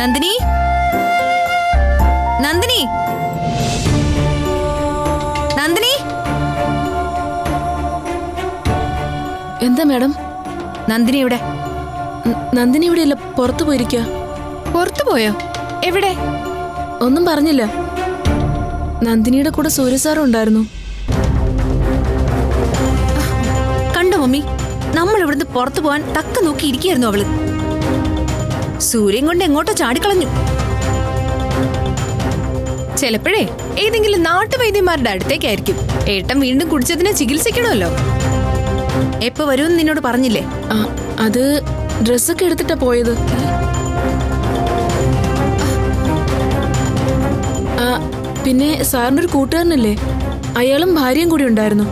നന്ദിനി നന്ദിനി നന്ദിനി എന്താ മാഡം? നന്ദിനി എവിടെ? നന്ദിനി ഇവിടെയല്ല, പുറത്തു പോയിരിക്കുക. പുറത്തു പോയോ? എവിടെ? ഒന്നും പറഞ്ഞില്ല. നന്ദിനിയുടെ കൂടെ സൂര്യ സാറും ഉണ്ടായിരുന്നു. കണ്ടോ മമ്മി, നമ്മൾ ഇവിടുന്ന് പുറത്തു പോവാൻ തക്ക നോക്കി ഇരിക്കുകയായിരുന്നു അവള്. സൂര്യൻ കൊണ്ട് എങ്ങോട്ടോ ചാടിക്കളഞ്ഞു. ചിലപ്പോഴേ ഏതെങ്കിലും നാട്ടുവൈദ്യന്മാരുടെ അടുത്തേക്കായിരിക്കും. ഏട്ടൻ വീണ്ടും കുടിച്ചതിനെ ചികിത്സിക്കണമല്ലോ. എപ്പോ വരുമെന്ന് നിന്നോട് പറഞ്ഞില്ലേ? അത് ഡ്രസ്സൊക്കെ എടുത്തിട്ടാ പോയത്. പിന്നെ സാറിനൊരു കൂട്ടുകാരനല്ലേ, അയാളും ഭാര്യയും കൂടി ഉണ്ടായിരുന്നു.